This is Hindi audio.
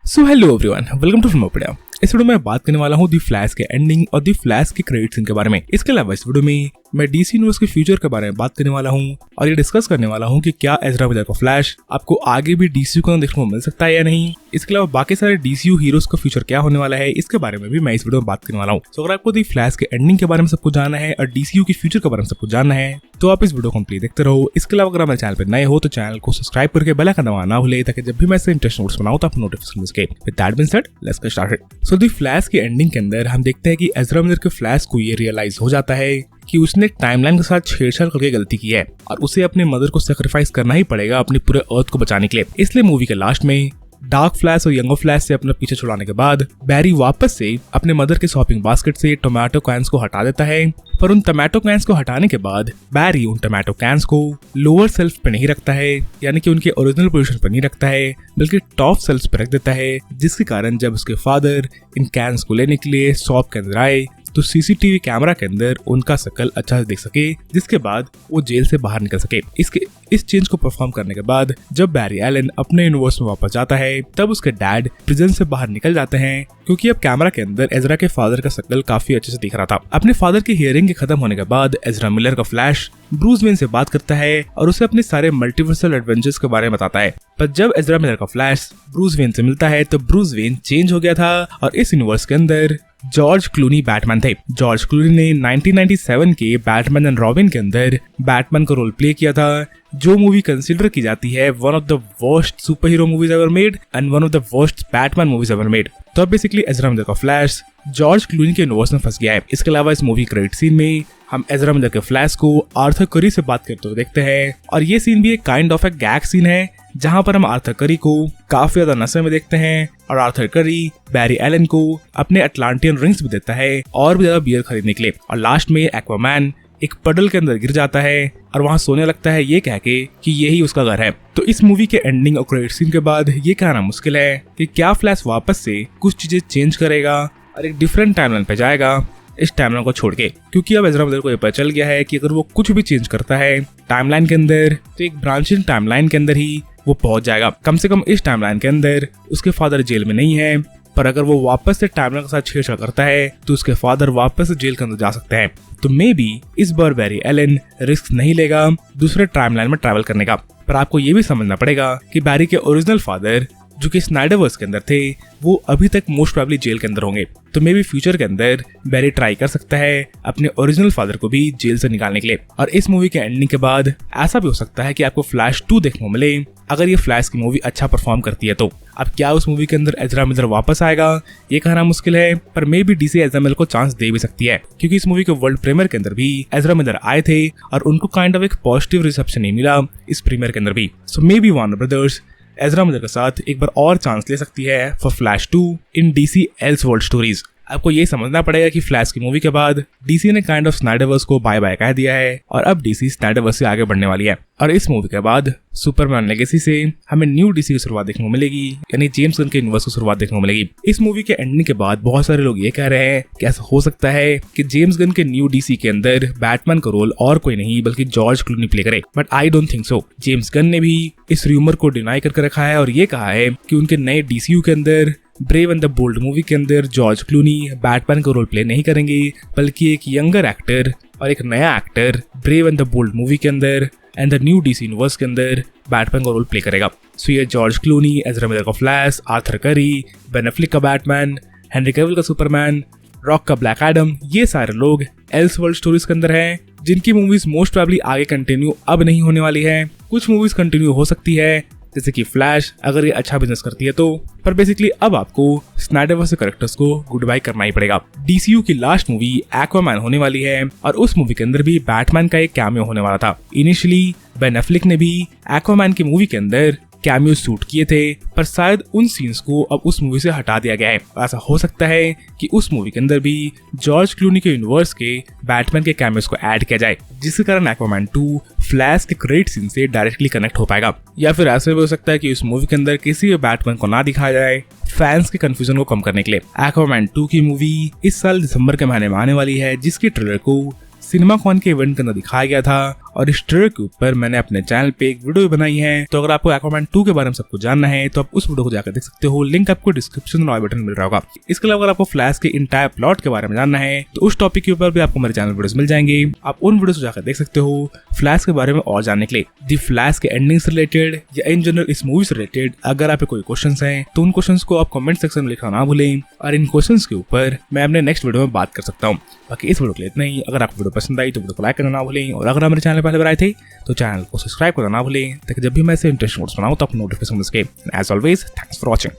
So hello everyone, welcome to Filmopedia. इस वीडियो में मैं बात करने वाला हूँ दी फ्लैश के एंडिंग और दी फ्लैश के क्रेडिट सीन के बारे में। इसके अलावा इस वीडियो में मैं डीसी यूनिवर्स के फ्यूचर के बारे में बात करने वाला हूँ और ये डिस्कस करने वाला हूँ कि क्या एज़रा मिलर का फ्लैश आपको आगे भी डीसीयू को देखने को मिल सकता है या नहीं। इसके अलावा बाकी सारे डीसीयू हीरोज का फ्यूचर क्या होने वाला है, इसके बारे में भी मैं इस वीडियो में बात करने वाला हूँ। तो अगर आपको दी फ्लैश के एंडिंग के बारे में सब कुछ जानना है और डीसीयू के फ्यूचर के बारे में सब कुछ जानना है तो आप इस वीडियो को कंप्लीट देखते रहो। इसके अलावा अगर हमारे चैनल पर नए हो तो चैनल को सब्सक्राइब करके बेल आइकन दबाना ना भूले ताकि जब भी मैं ऐसे इंटरेस्टिंग नोट्स बनाऊं तो आपको नोटिफिकेशन मिल सके। With that being said, let's get started. So the flash के एंडिंग के अंदर हम देखते हैं कि एज़रा मिलर के फ्लैश को ये रियलाइज हो जाता है कि उसने टाइमलाइन के साथ छेड़छाड़ करके गलती की है और उसे अपने मदर को सैक्रिफाइस करना ही पड़ेगा अपने पूरे अर्थ को बचाने के लिए। इसलिए मूवी के लास्ट में डार्क फ्लैश और यंगर फ्लैश से अपना पीछे छुड़ाने के बाद बैरी वापस से अपने मदर के शॉपिंग बास्केट से टोमेटो कैन्स को हटा देता है। पर उन टोमेटो कैन्स को हटाने के बाद बैरी उन टोमेटो कैन्स को लोअर सेल्फ पे नहीं रखता है, यानी कि उनके ओरिजिनल पोजीशन पर नहीं रखता है बल्कि टॉप सेल्फ पे रख देता है, जिसके कारण जब उसके फादर इन कैन्स को लेने के लिए शॉप के अंदर आए तो सीसीटीवी कैमरा के अंदर उनका शकल अच्छा से देख सके, जिसके बाद वो जेल से बाहर निकल सके। इस चेंज को परफॉर्म करने के बाद जब बैरी एलन अपने यूनिवर्स में वापस जाता है तब उसके डैड प्रिजन से बाहर निकल जाते हैं क्योंकि अब कैमरा के अंदर एज़रा के फादर का शकल काफी अच्छे से दिख रहा था। अपने फादर की हियरिंग के खत्म होने के बाद एज़रा मिलर का फ्लैश ब्रूस वेन से बात करता है और उसे अपने सारे मल्टीवर्सल एडवेंचर्स के बारे में बताता है। पर जब एज़रा मिलर का फ्लैश ब्रूस वेन से मिलता है तो ब्रूस वेन चेंज हो गया था और इस यूनिवर्स के अंदर जॉर्ज क्लूनी बैटमैन थे। जॉर्ज क्लूनी ने 1997 के बैटमैन एंड रॉबिन के अंदर बैटमैन का रोल प्ले किया था, जो मूवी कंसीडर की जाती है one of the worst super hero movies ever made and one of the worst Batman movies ever made. तो अब बेसिकली एज़रा मिलर का फ्लैश जॉर्ज क्लूनी के यूनिवर्स में फंस गया है। इसके अलावा इस मूवी क्रेडिट सीन में हम एज़रा मिलर के फ्लैश को आर्थर करी से बात करते हुए देखते हैं और ये सीन भी एक kind of a gag scene है जहां पर हम आर्थर करी को काफी ज्यादा नशे में देखते हैं और आर्थर करी बैरी एलन को अपने अटलांटियन रिंग्स भी देता है और भी ज्यादा बियर खरीदने के लिए। और लास्ट में एक्वामैन एक पडल के अंदर गिर जाता है और वहां सोने लगता है ये कह के कि यही उसका घर है। तो इस मूवी के एंडिंग और क्रेडिट सीन के बाद ये कहना मुश्किल है कि क्या फ्लैश वापस से कुछ चीजें चेंज करेगा और एक डिफरेंट टाइमलाइन पे जाएगा इस टाइमलाइन को छोड़ के, क्योंकि अब एज़रा मिलर को ये पता चल गया है कि अगर वो कुछ भी चेंज करता है टाइमलाइन के अंदर तो एक ब्रांचिंग टाइमलाइन के अंदर ही वो पहुंच जाएगा। कम से कम इस टाइमलाइन के अंदर उसके फादर जेल में नहीं है, पर अगर वो वापस से टाइमलाइन के साथ छेड़छाड़ करता है तो उसके फादर वापस से जेल के अंदर जा सकते हैं। तो मे बी इस बार बैरी एलन रिस्क नहीं लेगा दूसरे टाइमलाइन में ट्रैवल करने का। पर आपको ये भी समझना पड़ेगा कि बैरी के ओरिजिनल फादर जो कि स्नाइडरवर्स के अंदर थे वो अभी तक मोस्ट प्रोबेबली जेल के अंदर होंगे। तो मे बी फ्यूचर के अंदर बैरी ट्राई कर सकता है अपने ओरिजिनल फादर को भी जेल से निकालने के लिए। और इस मूवी के एंडिंग के बाद ऐसा भी हो सकता है कि आपको फ्लैश 2 देखने को मिले अगर ये फ्लैश की मूवी अच्छा परफॉर्म करती है तो। अब क्या उस मूवी के अंदर एज़रा मिलर वापस आएगा ये कहना मुश्किल है, पर may be DC Ezra Miller को चांस दे भी सकती है क्योंकि इस मूवी के वर्ल्ड प्रीमियर के अंदर भी एज़रा मिलर आए थे और उनको काइंड ऑफ एक पॉजिटिव रिसेप्शन नहीं मिला इस प्रीमियर के अंदर भी। So may be Warner Brothers Ezra Miller के साथ एक बार और चांस ले सकती है for Flash 2 in DC Elseworld stories. आपको ये समझना पड़ेगा कि फ्लैश की मूवी के बाद डीसी ने काइंड ऑफ स्नाइडरवर्स को बाय बाय कह दिया है और अब डीसी स्नाइडरवर्स से आगे बढ़ने वाली है। और इस मूवी के बाद सुपरमैन लेगेसी से हमें न्यू डीसी की शुरुआत देखने को मिलेगी, यानी जेम्स गन के यूनिवर्स की शुरुआत देखने को मिलेगी। इस मूवी के एंडिंग के बाद बहुत सारे लोग ये कह रहे हैं कि ऐसा हो सकता है कि जेम्स गन के न्यू डीसी के अंदर बैटमैन का रोल और कोई नहीं बल्कि जॉर्ज क्लूनी प्ले करे, but I don't think so. James Gunn ने भी इस रूमर को डिनाई करके रखा है और ये कहा है कि उनके नए डीसीयू के अंदर Brave and the Bold movie के अंदर जॉर्ज क्लूनी बैटमैन का रोल प्ले नहीं करेंगे बल्कि एक यंगर एक्टर और एक नया actor Brave and the Bold movie के अंदर and the new DC universe के अंदर बैटमैन का रोल प्ले करेगा। सो ये जॉर्ज क्लूनी, एज़रा मिलर का Flash, Arthur Curry, Ben Affleck का बैटमैन, हेनरी कैविल का सुपरमैन, रॉक का ब्लैक एडम, ये सारे लोग एल्सवर्ल्ड स्टोरीज के अंदर हैं जिनकी मूवीज मोस्ट प्रोबेबली आगे कंटिन्यू अब नहीं होने वाली है। कुछ मूवीज कंटिन्यू हो सकती है जैसे कि फ्लैश अगर ये अच्छा बिजनेस करती है तो, पर बेसिकली अब आपको स्नाइडरवर्स के कैरेक्टर्स को गुड बाय करना ही पड़ेगा। डीसीयू की लास्ट मूवी एक्वामैन होने वाली है और उस मूवी के अंदर भी बैटमैन का एक कैमियो होने वाला था। इनिशियली बेन एफ्लेक ने भी एक्वामैन की मूवी के अंदर कैमियो शूट किए थे, पर शायद उन सीन्स को अब उस मूवी से हटा दिया गया है। ऐसा हो सकता है कि उस मूवी के अंदर भी जॉर्ज क्लूनी के यूनिवर्स के बैटमैन के कैमियोस को ऐड किया जाए, जिसके कारण एक्वामैन 2 फ्लैश के क्रेडिट सीन से डायरेक्टली कनेक्ट हो पाएगा। या फिर ऐसा भी हो सकता है कि उस मूवी के अंदर किसी भी बैटमैन को ना दिखाया जाए फैंस के कंफ्यूजन को कम करने के लिए। एक्वामैन 2 की मूवी इस साल दिसंबर के महीने में आने वाली है, जिसके ट्रेलर को सिनेमा कॉन के इवेंट के अंदर दिखाया गया था और इस ट्रेलर के ऊपर मैंने अपने चैनल पे एक वीडियो बनाई है। तो अगर आपको एक्वामैन 2 के बारे में सब कुछ जानना है तो आप उस वीडियो को जाकर देख सकते हो, लिंक आपको डिस्क्रिप्शन और आई बटन मिल रहा होगा। इसके अलावा अगर आपको फ्लैश के इंटायर प्लॉट के बारे में जानना है तो उस टॉपिक के ऊपर भी आपको मेरे चैनल वीडियोस मिल जाएंगे, आप उन वीडियोस को जाकर देख सकते हो। फ्लैश के बारे में और जानने के लिए, दी फ्लैश के एंडिंग से रिलेटेड या इन जनरल इस मूवी से रिलेटेड अगर आप कोई क्वेश्चंस हैं तो उन क्वेश्चंस को आप कमेंट सेक्शन में लिखना ना भूलें, और इन क्वेश्चंस के ऊपर मैं अपने नेक्स्ट वीडियो में बात कर सकता हूँ। बाकी इस वीडियो के लिए इतना ही। अगर आपको वीडियो पसंद आई तो वीडियो को लाइक करना ना भूलें, और अगर आप मेरे चैनल पहले बार आए थे तो चैनल को सब्सक्राइब करना ना भूलें, ताकि जब भी मैं ऐसे इंटरेस्टिंग वीडियोस बनाऊं तो आप नोटिफिकेशन मिल सके। As always, thanks for watching.